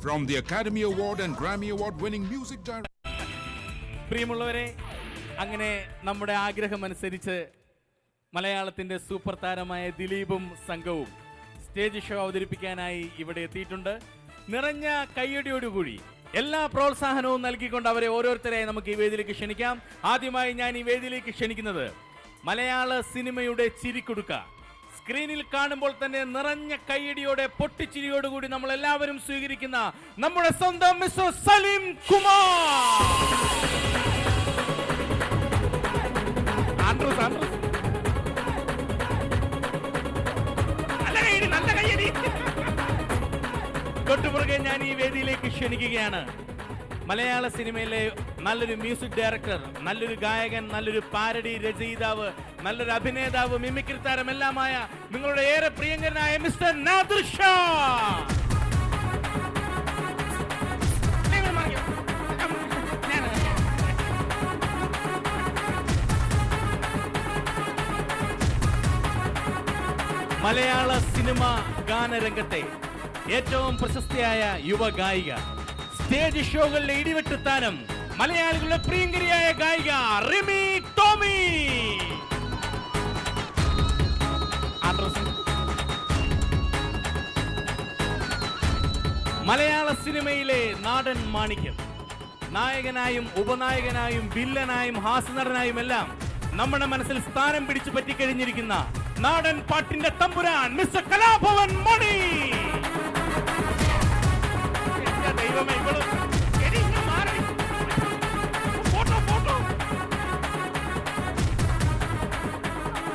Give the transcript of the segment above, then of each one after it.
from the Academy Award and Grammy Award winning music director. പ്രിയമുള്ളവരെ, അങ്ങനെ നമ്മുടെ ആഗ്രഹമനുസരിച്ച് മലയാളത്തിന്റെ സൂപ്പർ താരമായ ദിലീപും സംഘവും സ്റ്റേജ് ഷോ അവതരിപ്പിക്കാനായി ഇവിടെ എത്തിയിട്ടുണ്ട്. നിറഞ്ഞ കയ്യടിയോടുകൂടി എല്ലാ പ്രോത്സാഹനവും നൽകിക്കൊണ്ട് അവരെ ഓരോരുത്തരെയായി നമുക്ക് ഈ വേദിയിലേക്ക് ക്ഷണിക്കാം. ആദ്യമായി ഞാൻ ഈ വേദിയിലേക്ക് ക്ഷണിക്കുന്നത് മലയാള സിനിമയുടെ ചിരിക്കുടുക്ക, സ്ക്രീനിൽ കാണുമ്പോൾ തന്നെ നിറഞ്ഞ കയ്യടിയോടെ പൊട്ടിച്ചിരിയോടുകൂടി നമ്മൾ എല്ലാവരും സ്വീകരിക്കുന്ന നമ്മുടെ സ്വന്തം മിസ്റ്റർ സലീം കുമാർ. തൊട്ടുപുറകെ ഞാൻ ഈ വേദിയിലേക്ക് ക്ഷണിക്കുകയാണ് മലയാള സിനിമയിലെ നല്ലൊരു മ്യൂസിക് ഡയറക്ടർ, നല്ലൊരു ഗായകൻ, നല്ലൊരു പാരഡി രചയിതാവ്, നല്ലൊരു അഭിനേതാവ്, മിമിക്രി താരം എല്ലാമായ നിങ്ങളുടെ ഏറെ പ്രിയങ്കരനായ മിസ്റ്റർ നാദിർ ഷാ. മലയാള സിനിമ ഗാനരംഗത്തെ ഏറ്റവും പ്രശസ്തയായ യുവ ഗായിക, സ്റ്റേജ് ഷോകളിലെ ഇടിവെട്ട് താരം, മലയാളികളുടെ പ്രിയങ്കരിയായ ഗായിക റിമി ടോമി. മലയാള സിനിമയിലെ നാടൻ മാണിക്യം, നായകനായും ഉപനായകനായും വില്ലനായും ഹാസ്യനടനായും എല്ലാം നമ്മുടെ മനസ്സിൽ സ്ഥാനം പിടിച്ചു പറ്റിക്കഴിഞ്ഞിരിക്കുന്ന നാടൻ പാട്ടിന്റെ തമ്പുരാൻ മിസ്റ്റർ കലാഭവൻ മണി.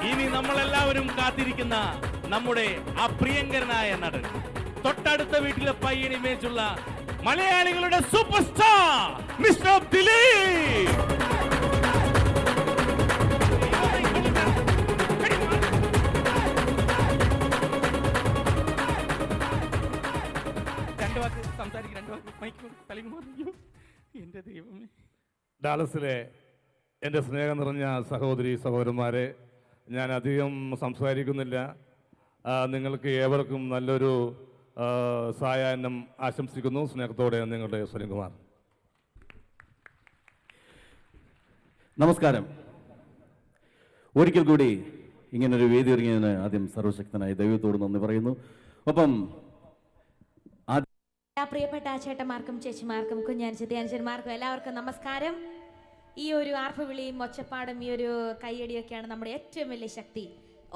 ഇനി നമ്മളെല്ലാവരും കാത്തിരിക്കുന്ന നമ്മുടെ ആ പ്രിയങ്കരനായ നടൻ, തൊട്ടടുത്ത വീട്ടിലെ പയ്യൻ ഇമേജുള്ള മലയാളികളുടെ സൂപ്പർ സ്റ്റാർ മിസ്റ്റർ ദിലീപ്. ഡാലസിലെ എൻ്റെ സ്നേഹം നിറഞ്ഞ സഹോദരി സഹോദരന്മാരെ, ഞാൻ അധികം സംസാരിക്കുന്നില്ല. നിങ്ങൾക്ക് ഏവർക്കും നല്ലൊരു സായാഹ്നം ആശംസിക്കുന്നു. സ്നേഹത്തോടെ നിങ്ങളുടെ സലീം കുമാർ. നമസ്കാരം. ഒരിക്കൽ കൂടി ഇങ്ങനൊരു വേദി ഇറങ്ങിയതിന് ആദ്യം സർവശക്തനായ ദൈവത്തോട് നന്ദി പറയുന്നു. ഒപ്പം പ്രിയപ്പെട്ട ചേട്ടന്മാർക്കും ചേച്ചിമാർക്കും കുഞ്ഞനുജന്മാർക്കും എല്ലാവർക്കും നമസ്കാരം. ഈ ഒരു ആർപ്പുവിളിയും ഒച്ചപ്പാടും ഈ ഒരു കയ്യടിയൊക്കെയാണ് നമ്മുടെ ഏറ്റവും വലിയ ശക്തി.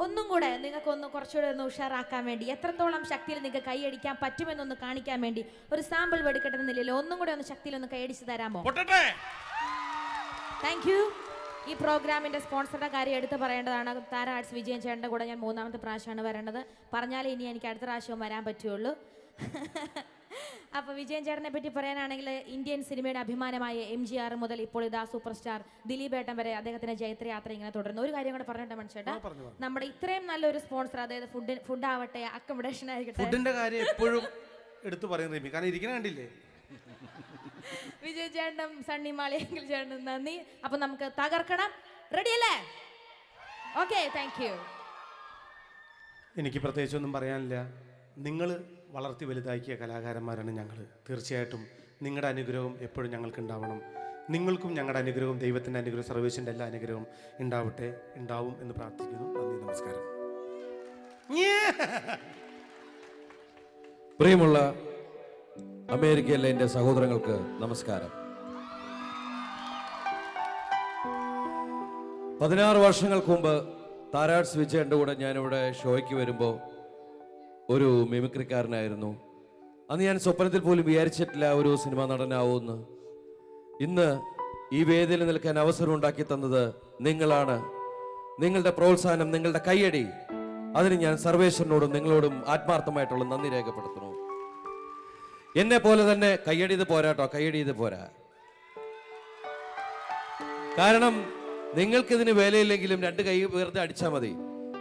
ഒന്നും കൂടെ കുറച്ചുകൂടെ ഒന്ന് ഉഷാറാക്കാൻ വേണ്ടി, എത്രത്തോളം ശക്തിയിൽ നിങ്ങൾക്ക് കൈയടിക്കാൻ പറ്റുമെന്നൊന്ന് കാണിക്കാൻ വേണ്ടി ഒരു സാമ്പിൾ വെടിക്കെട്ടുന്ന നിലയിൽ ഒന്നും കൂടെ ഒന്ന് ശക്തിയിൽ ഒന്ന് കൈയടിച്ച് തരാമോ? Thank you. ഈ പ്രോഗ്രാമിന്റെ സ്പോൺസറുടെ കാര്യം എടുത്ത് പറയേണ്ടതാണ്. താര ആർട്സ് വിജയൻ ചേട്ടൻ്റെ കൂടെ ഞാൻ 3ാമത്തെ പ്രാവശ്യമാണ് വരേണ്ടത്. പറഞ്ഞാലേ ഇനി എനിക്ക് അടുത്ത പ്രാവശ്യവും വരാൻ പറ്റുള്ളൂ. അപ്പോൾ വിജയൻ ചേട്ടനെ പറ്റി പറയാനാണെങ്കിൽ ഇന്ത്യൻ സിനിമയുടെ അഭിമാനമായ MGR മുതൽ ഇപ്പോൾ ഇതാ സൂപ്പർ സ്റ്റാർ ദിലീപ് ഏട്ടൻ വരെ അദ്ദേഹത്തിന്റെ ജൈത്രയാത്ര ഇങ്ങനെ തുടരുന്നു. ഒരു കാര്യം കൂടെ പറഞ്ഞിട്ട് മനസ്സിലാ, നമ്മുടെ ഇത്രയും നല്ലൊരു സ്പോൺസർ, അതായത് ഫുഡ് ആവട്ടെ, അക്കോമഡേഷൻ ആയിക്കട്ടെ, ഫുഡിന്റെ കാര്യം എപ്പോഴും എടുത്തു പറയുന്നത് കാരണം ഇരിക്കണ കണ്ടില്ലേ. വിജയൻ ചേട്ടനും സണ്ണി മാളിയെങ്കിൽ ചേട്ടനും നന്ദി. അപ്പൊ നമുക്ക് തകർക്കണം. റെഡി അല്ലേ? Okay, thank you. എനിക്ക് പ്രത്യേകിച്ചൊന്നും പറയാനില്ല. നിങ്ങൾ വളർത്തി വലുതാക്കിയ കലാകാരന്മാരാണ് ഞങ്ങൾ. തീർച്ചയായിട്ടും നിങ്ങളുടെ അനുഗ്രഹം എപ്പോഴും ഞങ്ങൾക്ക് ഉണ്ടാവണം. നിങ്ങൾക്കും ഞങ്ങളുടെ അനുഗ്രഹവും ദൈവത്തിൻ്റെ അനുഗ്രഹവും സർവീസിൻ്റെ എല്ലാ അനുഗ്രഹവും ഉണ്ടാവും എന്ന് പ്രാർത്ഥിക്കുന്നു. നന്ദി, നമസ്കാരം. പ്രിയമുള്ള അമേരിക്കയിലെ എൻ്റെ സഹോദരങ്ങൾക്ക് നമസ്കാരം. 16 വർഷങ്ങൾക്ക് മുമ്പ് താരാട്സ് വിജയൻ്റെ കൂടെ ഞാനിവിടെ ഷോയ്ക്ക് വരുമ്പോൾ ഒരു മിമിക്രിക്കാരനായിരുന്നു. അന്ന് ഞാൻ സ്വപ്നത്തിൽ പോലും വിചാരിച്ചിട്ടില്ല ഒരു സിനിമാ നടനാവുമെന്ന്. ഇന്ന് ഈ വേദിയിൽ നിൽക്കാൻ അവസരം ഉണ്ടാക്കി തന്നത് നിങ്ങളാണ്. നിങ്ങളുടെ പ്രോത്സാഹനം, നിങ്ങളുടെ കയ്യടി, അതിന് ഞാൻ സർവേശ്വരനോടും നിങ്ങളോടും ആത്മാർത്ഥമായിട്ടുള്ള നന്ദി രേഖപ്പെടുത്തുന്നു. എന്നെ പോലെ തന്നെ കയ്യടിയത് പോരാട്ടോ, കയ്യടിയത് പോരാ. കാരണം നിങ്ങൾക്കിതിന് വിലയില്ലെങ്കിലും 2 കൈ വെറുതെ അടിച്ചാൽ മതി.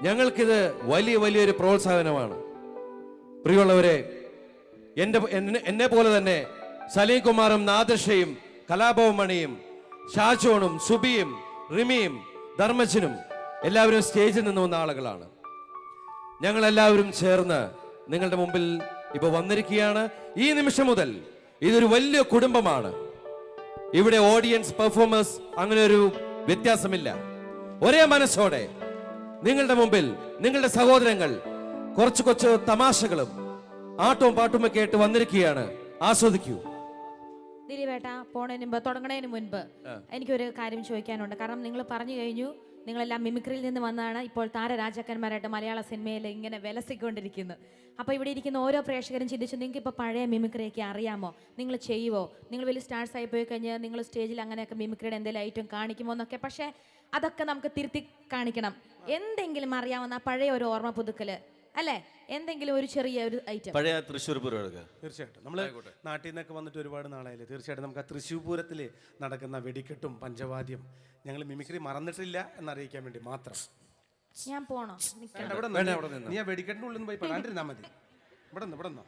ഞങ്ങൾക്കിത് വലിയൊരു പ്രോത്സാഹനമാണ്. പ്രിയമുള്ളവരെ, എന്നെ പോലെ തന്നെ സലീം കുമാറും നാദിർ ഷയും കലാഭവൻ മണിയും ഷാജോണും സുബിയും റിമിയും ധർമ്മജനും എല്ലാവരും സ്റ്റേജിൽ നിന്ന് വന്ന ആളുകളാണ്. ഞങ്ങളെല്ലാവരും ചേർന്ന് നിങ്ങളുടെ മുമ്പിൽ ഇപ്പൊ വന്നിരിക്കുകയാണ്. ഈ നിമിഷം മുതൽ ഇതൊരു വലിയ കുടുംബമാണ്. ഇവിടെ ഓഡിയൻസ്, പെർഫോമേഴ്സ് അങ്ങനെ ഒരു വ്യത്യാസമില്ല. ഒരേ മനസ്സോടെ നിങ്ങളുടെ മുമ്പിൽ നിങ്ങളുടെ സഹോദരങ്ങൾ കുറച്ച് കുറച്ച് തമാശകളും ആട്ടവും പാട്ടുമൊക്കെ ആയിട്ട് വന്നിരിക്കുകയാണ്. ആസ്വദിക്കൂ. ദിലീപേട്ട തുടങ്ങണതിന് മുൻപ് എനിക്കൊരു കാര്യം ചോദിക്കാനുണ്ട്. കാരണം നിങ്ങൾ പറഞ്ഞു കഴിഞ്ഞു, നിങ്ങളെല്ലാം മിമിക്രിയിൽ നിന്ന് വന്നാണ് ഇപ്പോൾ താരരാജാക്കന്മാരായിട്ട് മലയാള സിനിമയിൽ ഇങ്ങനെ വിലസിക്കൊണ്ടിരിക്കുന്നു. അപ്പോൾ ഇവിടെ ഇരിക്കുന്ന ഓരോ പ്രേക്ഷകരും ചിന്തിച്ചു, നിങ്ങൾക്ക് ഇപ്പോൾ പഴയ മിമിക്രിയൊക്കെ അറിയാമോ, നിങ്ങൾ ചെയ്യുമോ, നിങ്ങൾ വലിയ സ്റ്റാർസ് ആയി പോയി കഴിഞ്ഞാൽ നിങ്ങൾ സ്റ്റേജിൽ അങ്ങനെയൊക്കെ മിമിക്രിയുടെ എന്തെങ്കിലും ഐറ്റം കാണിക്കുമോ എന്നൊക്കെ. പക്ഷേ അതൊക്കെ നമുക്ക് തിരുത്തി കാണിക്കണം. എന്തെങ്കിലും അറിയാവുന്ന പഴയ ഒരു ഓർമ്മ പുതുക്കൽ അല്ലേ, എന്തെങ്കിലും ഒരു ചെറിയ ഒരു ഐറ്റം. പഴയ തൃശ്ശൂർ പൂരം തീർച്ചയായിട്ടും നമ്മൾ നാട്ടിൽ നിന്നൊക്കെ വന്നിട്ട് ഒരുപാട് നാളായില്ലേ. തീർച്ചയായിട്ടും നമുക്ക് ആ തൃശ്ശൂർ പൂരത്തിൽ നടക്കുന്ന വെടിക്കെട്ടും പഞ്ചവാദ്യം ഞങ്ങൾ മിമിക്രി മറന്നിട്ടില്ല എന്നറിയിക്കാൻ വേണ്ടി മാത്രം. ഞാൻ പോണോ? നീ ആ വെടിക്കെട്ടിൻ്റെ ഉള്ളിൽ നിന്ന് പോയി പറയാണ്ടിരുന്നാ മതി. ഇവിടെ നിന്നോ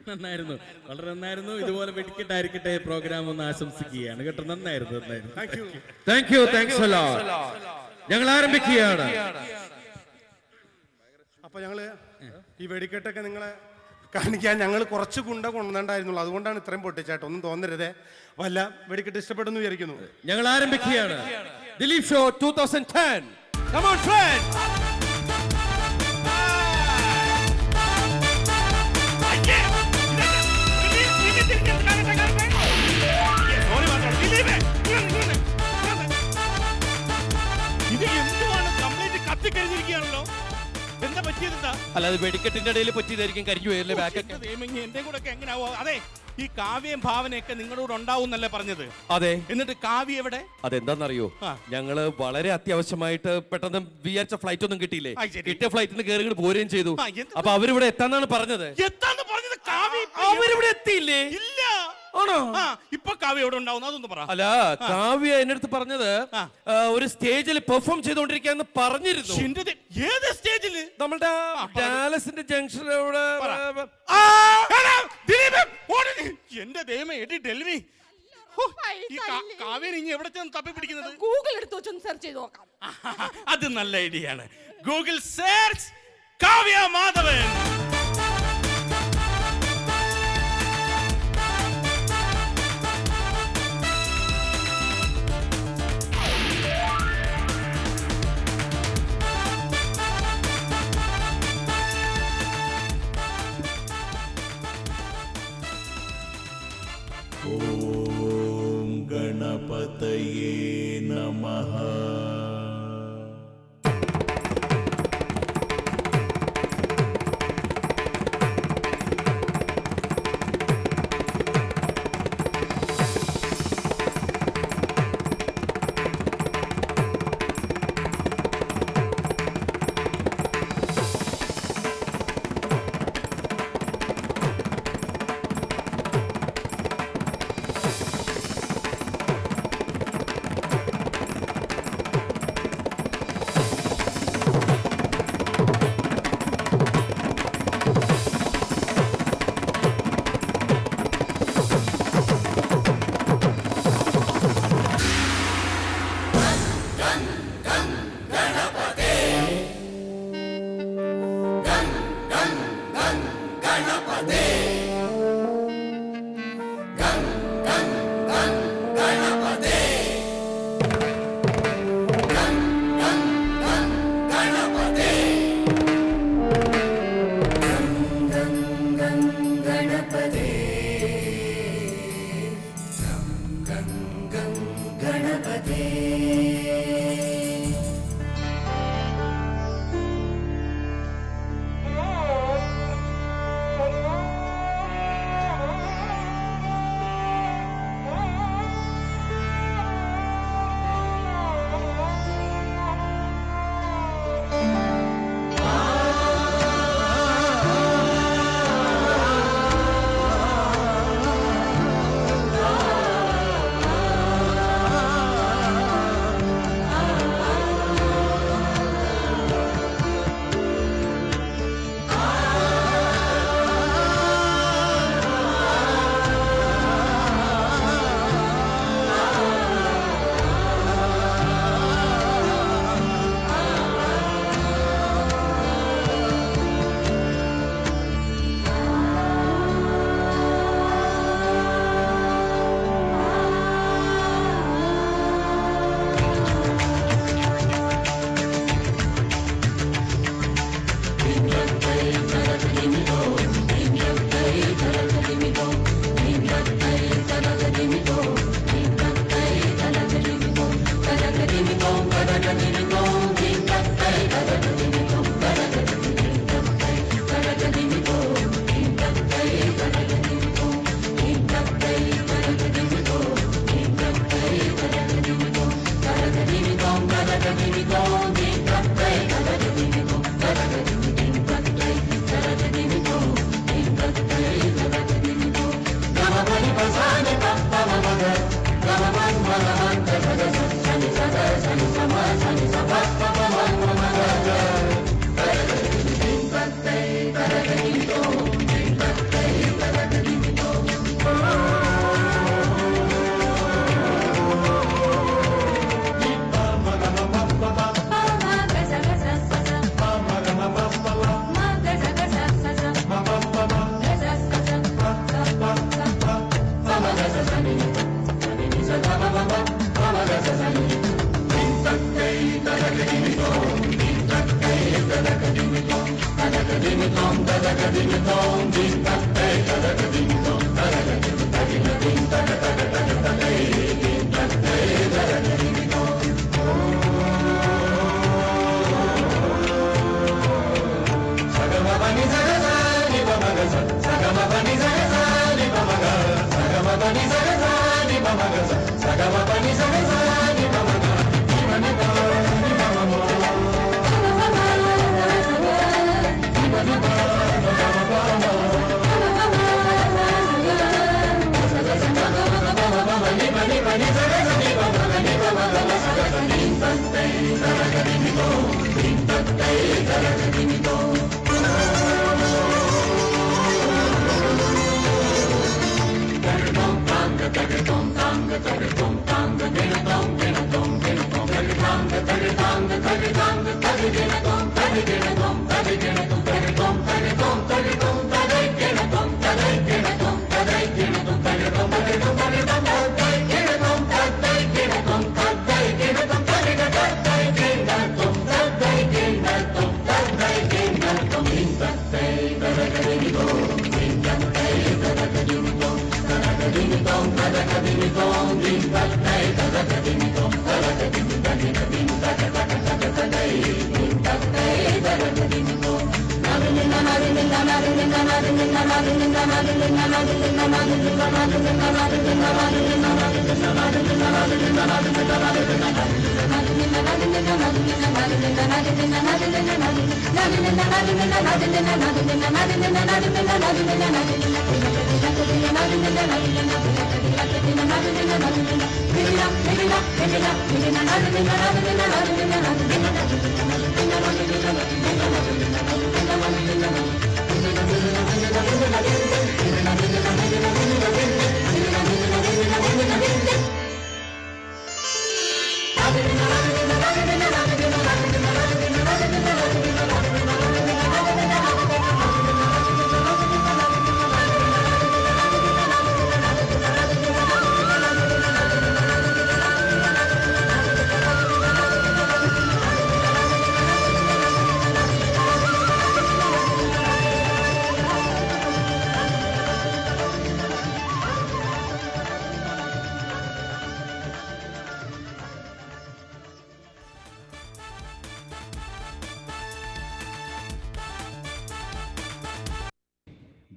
നന്നായിരുന്നു, വളരെ നന്നായിരുന്നു. ഇതുപോലെ വെടിക്കെട്ടായിരിക്കട്ടെ പ്രോഗ്രാം ഒന്ന് ആശംസിക്കുകയാണ് കേട്ടോ. നന്നായിരുന്നു. ഞങ്ങൾ ആരംഭിക്കുകയാണ്. അപ്പൊ ഞങ്ങള് ഈ വെടിക്കെട്ടൊക്കെ നിങ്ങളെ കാണിക്കാൻ ഞങ്ങൾ കുറച്ച് ഗുണ്ട കൊണ്ടുവന്നിട്ടുണ്ടായിരുന്നുള്ളൂ. അതുകൊണ്ടാണ് ഇത്രയും പൊട്ടിച്ചാട്ടോ. ഒന്നും തോന്നരുതേ. വല്ല വെടിക്കെട്ട് ഇഷ്ടപ്പെടുന്നു വിചാരിക്കുന്നു. ഞങ്ങൾ ആരംഭിക്കുകയാണ്. Dileep show 2010. Come on friends. അല്ലാതെ വെടിക്കെട്ടിന്റെ ഇടയിൽ പറ്റിയതായിരിക്കും. കരിഞ്ഞു പോയല്ലേ ബാക്കൊക്കെ. എന്റെ കൂടെ ഒക്കെ എങ്ങനെയാവോ? അതെ, ഈ കാവ്യം ഭാവനയൊക്കെ നിങ്ങളുടെ കൂടെ ഉണ്ടാവും എന്നല്ലേ പറഞ്ഞത്? അതെ. എന്നിട്ട് കാവ്യ എവിടെ? അതെന്താണെന്നറിയോ, ഞങ്ങള് വളരെ അത്യാവശ്യമായിട്ട് പെട്ടെന്ന് വിചാരിച്ച ഫ്ലൈറ്റ് ഒന്നും കിട്ടിയില്ലേ. കിട്ടിയ ഫ്ലൈറ്റിന് കയറി പോരുകയും ചെയ്തു. അപ്പൊ അവരിവിടെ എത്താന്നാണ് പറഞ്ഞത്. അവരിവിടെ എത്തിയില്ലേ? ഇല്ല. ആണോ? ഇപ്പൊ കാവ്യ എവിടെ ഉണ്ടാവും അതൊന്നും പറ. അല്ല, കാവ്യ എന്റെ അടുത്ത് പറഞ്ഞത് ഒരു സ്റ്റേജിൽ പെർഫോം ചെയ്തോണ്ടിരിക്കാന്ന് പറഞ്ഞിരുന്നു. ഏത് സ്റ്റേജില്? നമ്മളുടെ ഡാലസിന്റെ ജംഗ്ഷനിലൂടെ. എന്റെ ദൈവമേ, എടി ഡെൽവി, കാവ്യ ഇനി എവിടെ ചെന്ന് തപ്പി പിടിക്കുന്നത്? ഗൂഗിൾ എടുത്ത് വെച്ചൊന്ന് സെർച്ച് ചെയ്ത് നോക്കാം. അത് നല്ല ഐഡിയ ആണ്. Google search Kavya Madhavan. ഓം ഗണ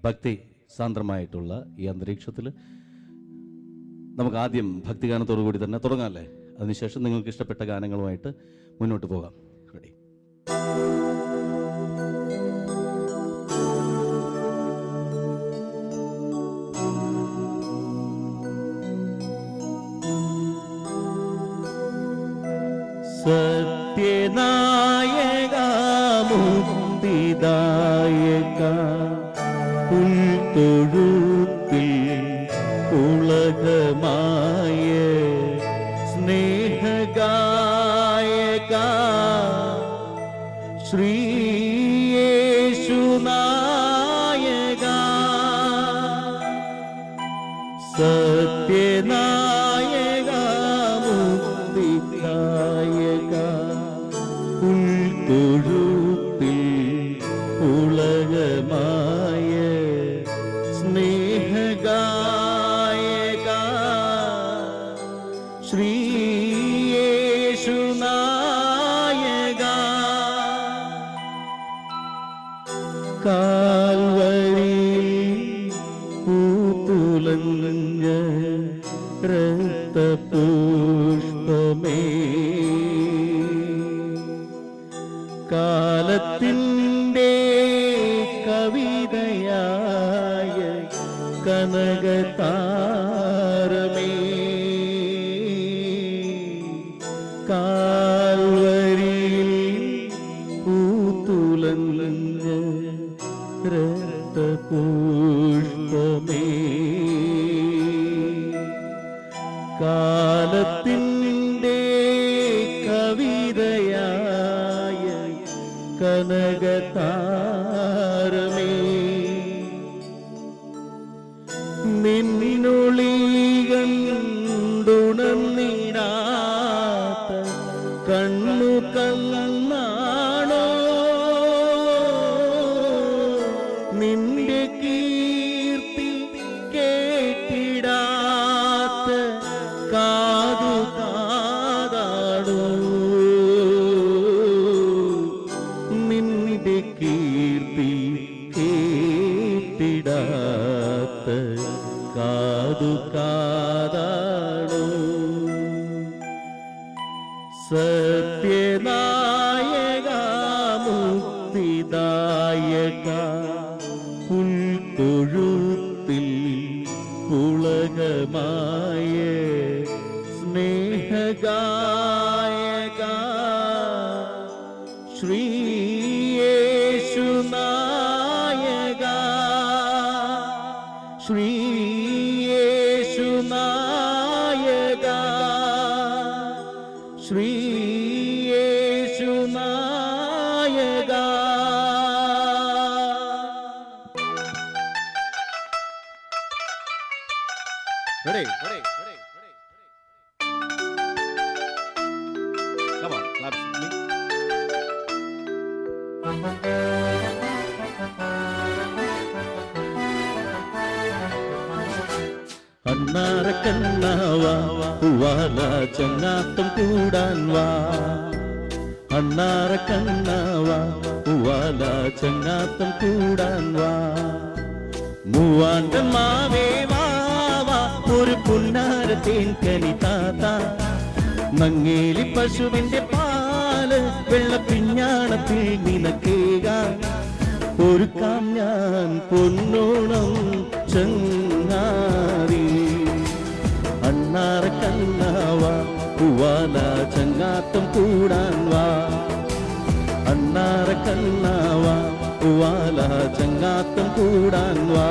ഭക്തി സാന്ദ്രമായിട്ടുള്ള ഈ അന്തരീക്ഷത്തിൽ നമുക്ക് ആദ്യം ഭക്തിഗാനത്തോടു കൂടി തന്നെ തുടങ്ങാമല്ലേ? അതിനുശേഷം നിങ്ങൾക്ക് ഇഷ്ടപ്പെട്ട ഗാനങ്ങളുമായിട്ട് മുന്നോട്ട് പോകാം. റെഡി? സത്യനായക മുക്തിദായക ഉൾത്തൊഴുത്തിൽ ഉലകമായ സ്നേഹഗായക ശ്രീയേശുനായക സത്യനായക മുക്തിദായക ഉൾത്തൊഴുത്തിൽ ഉലകമായ സ്നേഹഗായക ശ്രീയേശുനായക കാൽവരിയിൽ പൂത്തുലഞ്ഞ രക്തപുഷ്പമേ കാലത്തിൻ്റെ കവിതയായ കനകതാരമേ കാൽവരിയിൽ പൂത്തുലഞ്ഞ രക്തപുഷ്പമേ കാലത്തിൻ്റെ കവിതയായ കനകതാരമേ നിന്നൊളി കണ്ടുണർന്നിടാത്ത കണ്ണു കണ്ണാണോ നിന്റെ കീർത്തി കേട്ടിടാത്ത കാതു കാതാടോ നിന്റെ കീർത്തി കേട്ടിടാത്ത കാതു കാതാടോ സത്യനായക മുക്തിദായക പുൽത്തൊഴുത്തിൽ പുളകമായ സ്നേഹഗായക ശ്രീയേശുനായക ശ്രീയേശുനായക ശ്രീയേശുനായക Ready? Come on, clap with me. അണ്ണാറ കണ്ണാവാ വാല ചങ്ങാത്തം കൂടാൻ വാ അണ്ണാറ കണ്ണാവാ വാല ചങ്ങാത്തം കൂടാൻ വാ മൂവാണ്ടൻ മാവേ വാവാ ഒരു പുന്നാര തേൻകനി താത്ത മങ്ങേലി പശുവിന്റെ പാല് വെള്ളപ്പിഞ്ഞാണത്തിൽ നിനക്കേകാൻ ഒരുക്കാം ഞാൻ പൊന്നോണം ചങ്ങാതി അണ്ണാറ കണ്ണാവാ പൂവാല ചങ്ങാത്തം കൂടാൻ വാ അണ്ണാറ കണ്ണാവാ പൂവാല ചങ്ങാത്തം കൂടാൻ വാ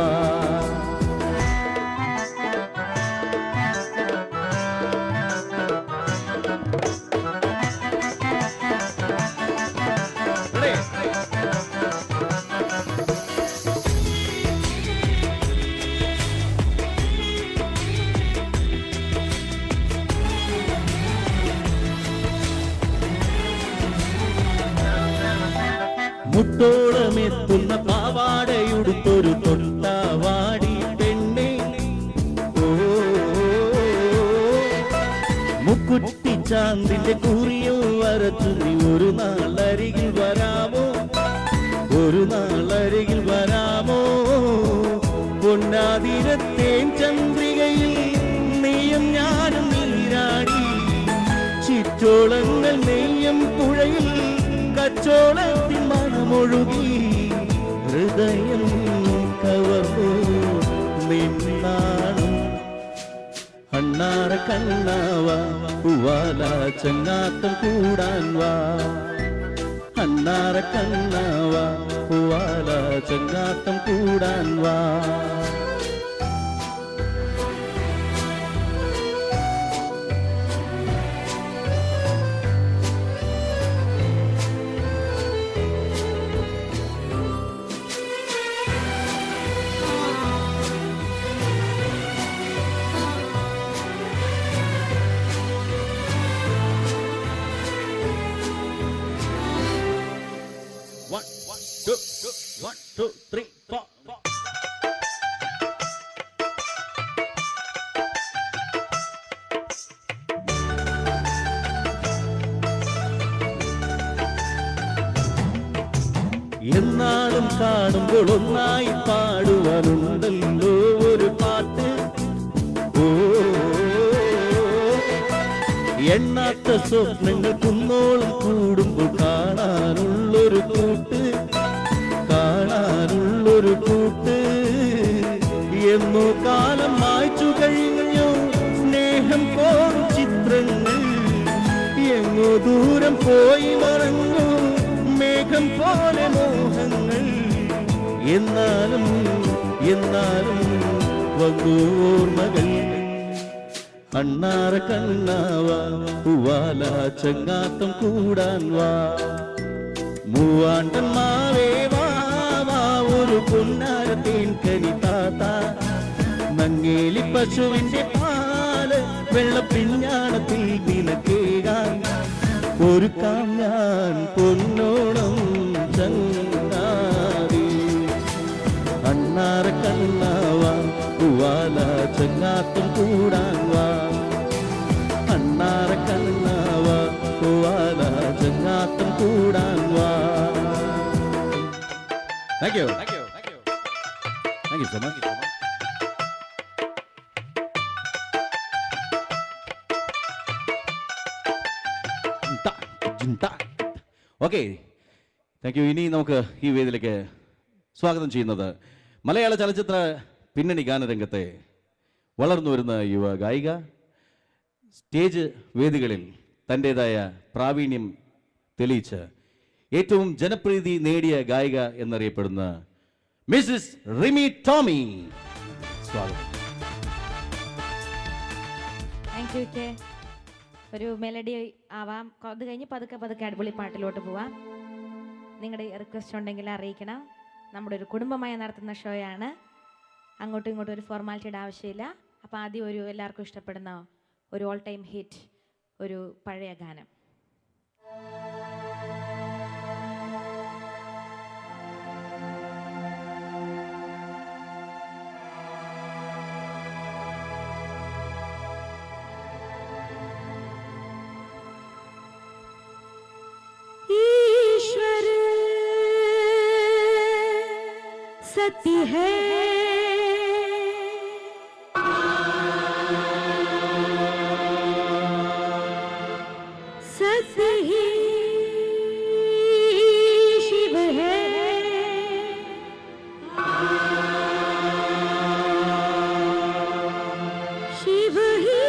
മുട്ടോളമെത്തുന്ന പാവാടയുടുത്തൊരു തൊട്ടാവാടി പെണ്ണെ ഓ മുക്കുറ്റി ചാന്തിന്റെ കുറിയോ വരച്ചു നീ ഒരു നാളരികിൽ വരാമോ ഒരു നാളരികിൽ വരാമോ പൊന്നാതിരത്തേൻ ചന്ദ്രികയിൽ നീയും ഞാനും നീരാടി ചിറ്റോളങ്ങൾ നെയ്യം പുഴയിൽ കച്ചോളത്തിൻ മണമൊഴുകി ഹൃദയം കവർന്നു നിന്നാണ് അണ്ണാറ കണ്ണാവാ പൂവാല ചങ്ങാത്തം കൂടാൻ വാ അണ്ണാറ കണ്ണാവാ പൂവാല ചങ്ങാത്തം കൂടാൻ വാ One, two, three, four. എന്നാളും കാണുമ്പോൾ ഒന്നായി പാടുവാനുണ്ടല്ലോ ഒരു പാട്ട് ഓ എണ്ണാത്ത സ്വപ്നങ്ങൾ കുന്നോളം കൂടുമ്പോൾ കാണാനുള്ളൊരു കൂട്ട് കാണാനുള്ളൊരു കൂട്ട് എന്നോ കാലം മായ്ച്ചു കഴിഞ്ഞു സ്നേഹം പോലും ചിത്രങ്ങൾ എങ്ങോ ദൂരം പോയി മറഞ്ഞു മേഘം പോലെ മോഹങ്ങൾ എന്നാലും എന്നാലും വന്നു ഓർമ്മകൾ അണ്ണാറ കണ്ണാവാ പൂവാല ചങ്ങാത്തം കൂടാൻ വാ മൂവാണ്ടൻ മാവേ വാവാ ഒരു പൊന്നാര തേൻകനി താത്ത മങ്ങേലി പശുവിന്റെ പാല് വെള്ളപ്പിഞ്ഞാണത്തിൽ നിനക്കേകാൻ ഒരുക്കാം ഞാൻ പൊന്നോണം ചങ്ങാതി Thank you. Thank you. Thank you. Thank you so much. Okay, thank you. ഇനി നമുക്ക് ഈ വേദിയിലേക്ക് സ്വാഗതം ചെയ്യുന്നത് മലയാള ചലച്ചിത്ര പിന്നണി ഗാനരംഗത്തെ വളർന്നു വരുന്ന യുവ ഗായിക, സ്റ്റേജ് വേദികളിൽ തൻ്റെതായ പ്രാവീണ്യം തെളിയിച്ച് ഏറ്റവും ജനപ്രീതി നേടിയ ഗായിക എന്നറിയപ്പെടുന്ന മിസ്സിസ് റിമി ടോമി. സ്വാഗതം. Thank you K. ഒരു മെലഡി ആവാം, അത് കഴിഞ്ഞ് പതുക്കെ പതുക്കെ അടിപൊളി പാട്ടിലോട്ട് പോവാം. നിങ്ങളുടെ റിക്വസ്റ്റ് ഉണ്ടെങ്കിൽ അറിയിക്കണം. നമ്മുടെ ഒരു കുടുംബമായി നടത്തുന്ന ഷോയാണ്. അങ്ങോട്ടും ഇങ്ങോട്ടും ഒരു ഫോർമാലിറ്റിയുടെ ആവശ്യമില്ല. അപ്പോൾ ആദ്യം ഒരു എല്ലാവർക്കും ഇഷ്ടപ്പെടുന്ന ഒരു ഓൾ ടൈം ഹിറ്റ്, ഒരു പഴയ ഗാനം. सत्य है सत्य ही शिव है, शिव ही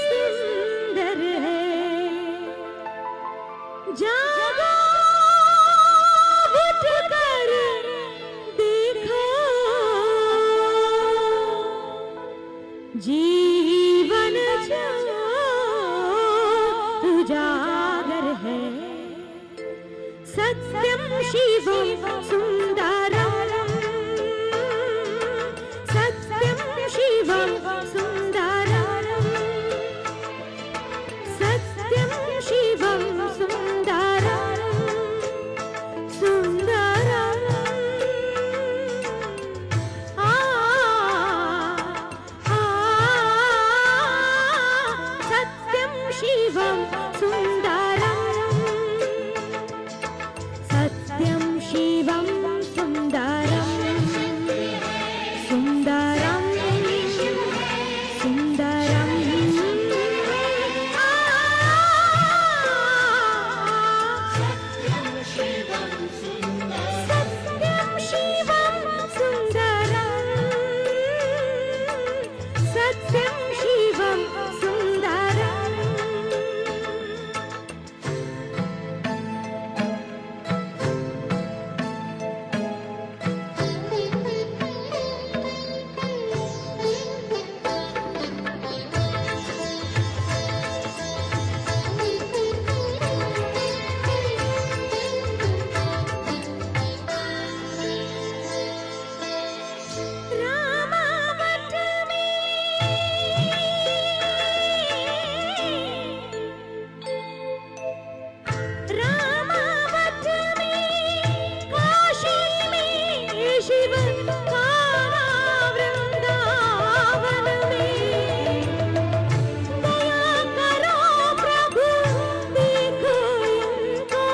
सुंदर है। जागो उठकर देखो, जीवन जो उजागर है। सत्यम शिवम सुंदरम, सत्यम शिवम सुंदरम, सत्यम शिवम सुंदरम, सुंदरम। सत्यम शिवम सुंदरम, सत्यम शिवम सुंदरम, सुंदरम सुंदरम। सत्यम शिवम सुंदरम, सत्यम शिवम सुंदरम। रामावत में रामावत में काशी में शिव तारा वृंदावन में। दया करो प्रभु देखो इनको,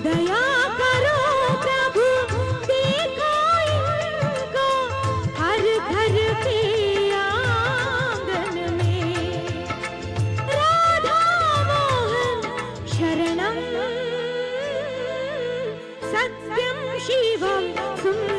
दया करो प्रभु देखो इनको। हर घर के आंगन में राधा मोहन शरणम, सत्यम शिवम सुंदरम।